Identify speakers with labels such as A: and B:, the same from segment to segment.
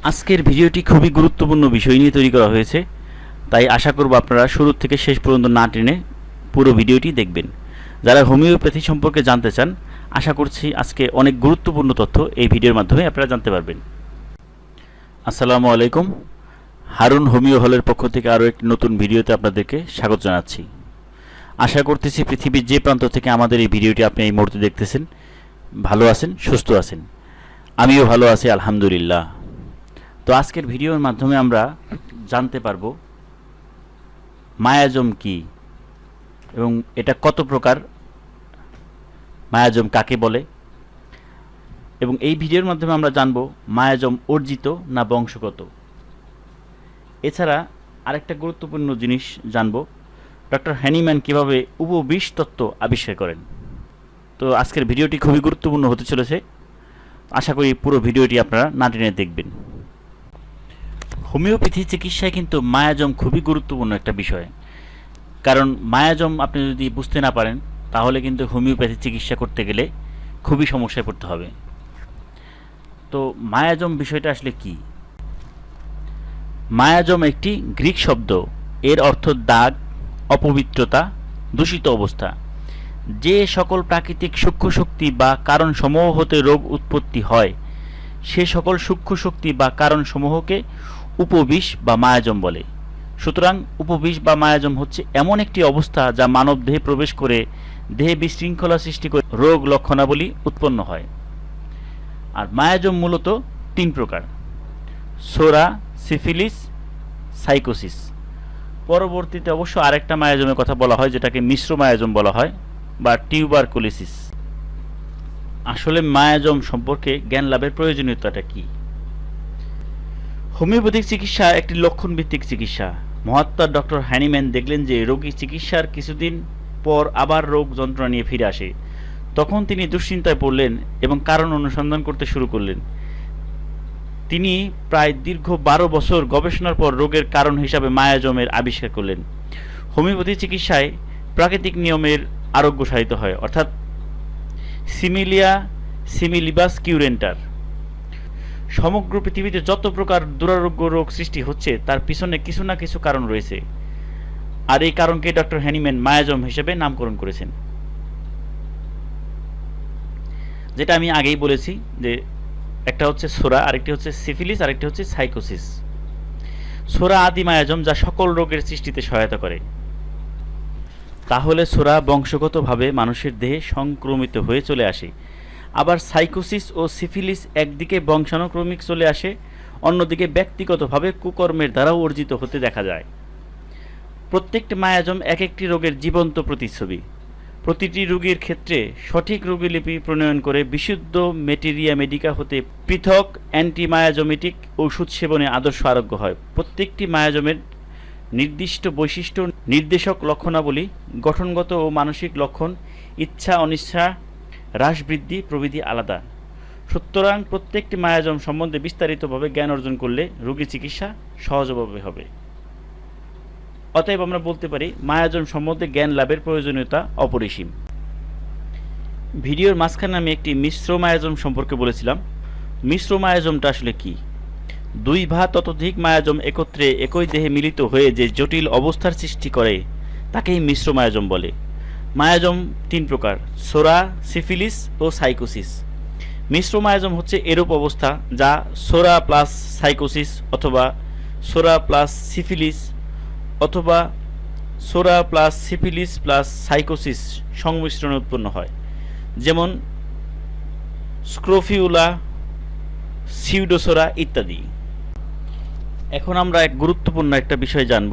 A: আজকের ভিডিওটি খুবই গুরুত্বপূর্ণ বিষয় নিয়ে তৈরি করা হয়েছে, তাই আশা করব আপনারা শুরু থেকে শেষ পর্যন্ত না টেনে পুরো ভিডিওটি দেখবেন। যারা হোমিওপ্যাথি সম্পর্কে জানতে চান, আশা করছি আজকে অনেক গুরুত্বপূর্ণ তথ্য এই ভিডিওর মাধ্যমে আপনারা জানতে পারবেন। আসসালামু আলাইকুম। হারুন হোমিও হলের পক্ষ থেকে আরও একটি নতুন ভিডিওতে আপনাদেরকে স্বাগত জানাচ্ছি। আশা করতেছি পৃথিবীর যে প্রান্ত থেকে আমাদের এই ভিডিওটি আপনি এই মুহূর্তে দেখতেছেন ভালো আছেন, সুস্থ আছেন। আমিও ভালো আছি আলহামদুলিল্লাহ। তো আজকের ভিডিওর মাধ্যমে আমরা জানতে পারবো মায়াজম কি এবং এটা কত প্রকার, মায়াজম কাকে বলে, এবং এই ভিডিওর মাধ্যমে আমরা জানব মায়াজম অর্জিত না বংশগত। এছাড়া আরেকটা গুরুত্বপূর্ণ জিনিস জানব, ডক্টর হ্যানিম্যান কীভাবে উপবিষ তত্ত্ব আবিষ্কার করেন। তো আজকের ভিডিওটি খুবই গুরুত্বপূর্ণ হতে চলেছে, আশা করি পুরো ভিডিওটি আপনারা না টেনে দেখবেন। হোমিওপ্যাথি চিকিৎসায় কিন্তু মায়াজম খুবই গুরুত্বপূর্ণ একটা বিষয়, কারণ মায়াজম আপনি যদি বুঝতে না পারেন তাহলে কিন্তু হোমিওপ্যাথি চিকিৎসা করতে গেলে খুবই সমস্যায় পড়তে হবে। তো মায়াজম বিষয়টা আসলে কি? মায়াজম একটি গ্রিক শব্দ, এর অর্থ দাগ, অপবিত্রতা, দূষিত অবস্থা। যে সকল প্রাকৃতিক সূক্ষ্ম শক্তি বা কারণসমূহ হতে রোগ উৎপত্তি হয়, সে সকল সূক্ষ্ম শক্তি বা কারণসমূহকে উপবিষ বা মায়াজম বলে। সুতরাং উপবিষ বা মায়াজম হচ্ছে এমন একটি অবস্থা যা মানব দেহে প্রবেশ করে দেহে বিশৃঙ্খলা সৃষ্টি করে রোগ লক্ষণাবলী উৎপন্ন হয়। আর মায়াজম মূলত তিন প্রকার: সোরা, সিফিলিস, সাইকোসিস। পরবর্তীতে অবশ্য আরেকটা মায়াজমের কথা বলা হয় যেটাকে মিশ্র মায়াজম বলা হয় বা টিউবারকুলোসিস। আসলে মায়াজম সম্পর্কে জ্ঞান লাভের প্রয়োজনীয়তাটা কি? হোমিওপ্যাথিক চিকিৎসা একটি লক্ষণভিত্তিক চিকিৎসা। মহাত্মা ডক্টর হ্যানিম্যান দেখলেন যে রোগী চিকিৎসার কিছুদিন পর আবার রোগ যন্ত্রণা নিয়ে ফিরে আসে। তখন তিনি দুশ্চিন্তায় পড়লেন এবং কারণ অনুসন্ধান করতে শুরু করলেন। তিনি প্রায় দীর্ঘ 12 বছর গবেষণার পর রোগের কারণ হিসাবে মায়াজমের আবিষ্কার করলেন। হোমিওপ্যাথি চিকিৎসায় প্রাকৃতিক নিয়মের আরোগ্য সাধিত হয়, অর্থাৎ সিমিলিয়া সিমিলিবাস কিউরেন্টার। সমগ্র পৃথিবীতে যত প্রকার দুরারোগ্য রোগ সৃষ্টি হচ্ছে তার পিছনে কিছু না কিছু কারণ রয়েছে, আর এই কারণকে ডক্টর হ্যানিম্যান মায়াজম হিসেবে নামকরণ করেছেন। যেটা আমি আগেই বলেছি যে একটা হচ্ছে সোরা, আরেকটি হচ্ছে সিফিলিস, আরেকটি হচ্ছে সাইকোসিস। সোরা আদি মায়াজম যা সকল রোগের সৃষ্টিতে সহায়তা করে। তাহলে সোরা বংশগতভাবে মানুষের দেহে সংক্রমিত হয়ে চলে আসে। আবার সাইকোসিস ও সিফিলিস একদিকে বংশানুক্রমিক চলে আসে, অন্যদিকে ব্যক্তিগতভাবে কুকর্মের দ্বারাও অর্জিত হতে দেখা যায়। প্রত্যেকটি মায়াজম এক একটি রোগের জীবন্ত প্রতিচ্ছবি। প্রতিটি রোগীর ক্ষেত্রে সঠিক রোগীলিপি প্রণয়ন করে বিশুদ্ধ মেটেরিয়া মেডিকা হতে পৃথক অ্যান্টিমায়াজমেটিক ঔষধ সেবনে আদর্শ আরোগ্য হয়। প্রত্যেকটি মায়াজমের নির্দিষ্ট বৈশিষ্ট্য, নির্দেশক লক্ষণাবলী, গঠনগত ও মানসিক লক্ষণ, ইচ্ছা অনিচ্ছা, হ্রাস বৃদ্ধি প্রভৃতি আলাদা। সুতরাং প্রত্যেকটি মায়াজম সম্বন্ধে বিস্তারিতভাবে জ্ঞান অর্জন করলে রোগী চিকিৎসা সহজভাবে হবে। অতএব আমরা বলতে পারি মায়াজম সম্বন্ধে জ্ঞান লাভের প্রয়োজনীয়তা অপরিসীম। ভিডিওর মাঝখানে আমি একটি মিশ্র মায়াজম সম্পর্কে বলেছিলাম। মিশ্র মায়াজমটা আসলে কি? দুই বা ততোধিক মায়াজম একত্রে একই দেহে মিলিত হয়ে যে জটিল অবস্থার সৃষ্টি করে তাকেই মিশ্র মায়াজম বলে। মায়াজম তিন প্রকার: সোরা, সিফিলিস ও সাইকোসিস। মিশ্র মায়াজম হচ্ছে এরূপ অবস্থা যা সোরা প্লাস সাইকোসিস অথবা সোরা প্লাস সিফিলিস অথবা সোরা প্লাস সিফিলিস প্লাস সাইকোসিস সংমিশ্রণে উৎপন্ন হয়, যেমন স্ক্রোফিউলা, সিউডোসোরা ইত্যাদি। এখন আমরা এক গুরুত্বপূর্ণ একটা বিষয় জানব,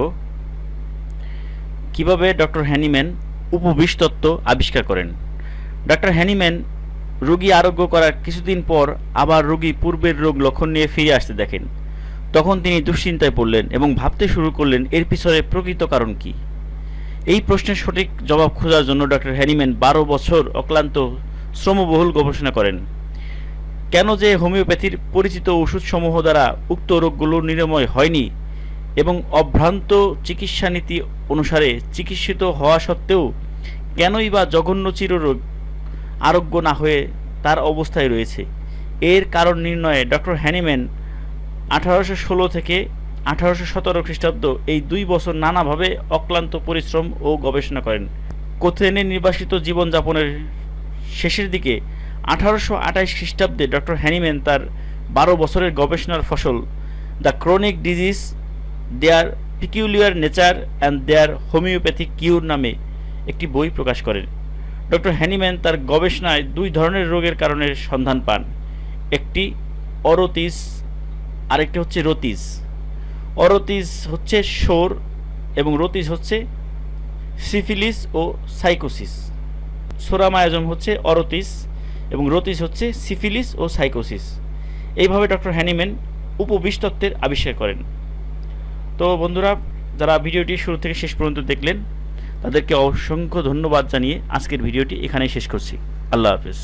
A: কিভাবে ডক্টর হ্যানিম্যান উপবিষ তত্ত্ব আবিষ্কার করেন। ডক্টর হ্যানিম্যান রোগী আরোগ্য করার কিছুদিন পর আবার রোগী পূর্বের রোগ লক্ষণ নিয়ে ফিরে আসতে দেখেন। তখন তিনি দুশ্চিন্তায় পড়লেন এবং ভাবতে শুরু করলেন এর পিছনে প্রকৃত কারণ কি। এই প্রশ্নের সঠিক জবাব খোঁজার জন্য ডক্টর হ্যানিম্যান 12 বছর অক্লান্ত শ্রমবহুল গবেষণা করেন। কেন যে হোমিওপ্যাথির পরিচিত ওষুধসমূহ দ্বারা উক্ত রোগগুলোর নিরাময় হয়নি এবং অভ্রান্ত চিকিৎসা নীতি অনুসারে চিকিৎসিত হওয়া সত্ত্বেও কেনই বা জঘন্য চিররোগ আরোগ্য না হয়ে তার অবস্থায় রয়েছে, এর কারণ নির্ণয়ে ডক্টর হ্যানিম্যান 1816 থেকে 1817 খ্রিস্টাব্দ এই 2 বছর নানাভাবে অক্লান্ত পরিশ্রম ও গবেষণা করেন। কোথেনে নির্বাসিত জীবনযাপনের শেষের দিকে 1828 খ্রিস্টাব্দে ডক্টর হ্যানিম্যান তার 12 বছরের গবেষণার ফসল the chronic disease, their peculiar nature and their homoeopathic cure নামে একটি বই প্রকাশ করেন। ডক্টর হ্যানিম্যান তার গবেষণায় 2 ধরনের রোগের কারণের সন্ধান পান, একটি অরোতিস, আরেকটি হচ্ছে রোতিস। অরোতিস হচ্ছে শোর এবং রোতিস হচ্ছে সিফিলিস ও সাইকোসিস। সোরামায়াজম হচ্ছে অরোতিস এবং রোতিস হচ্ছে সিফিলিস ও সাইকোসিস। এইভাবে ডক্টর হ্যানিম্যান উপবিষ তত্ত্বের আবিষ্কার করেন। তো বন্ধুরা, যারা ভিডিওটি শুরু থেকে শেষ পর্যন্ত দেখলেন তাদেরকে অসংখ্য ধন্যবাদ জানিয়ে আজকের ভিডিওটি এখানেই শেষ করছি। আল্লাহ হাফেজ।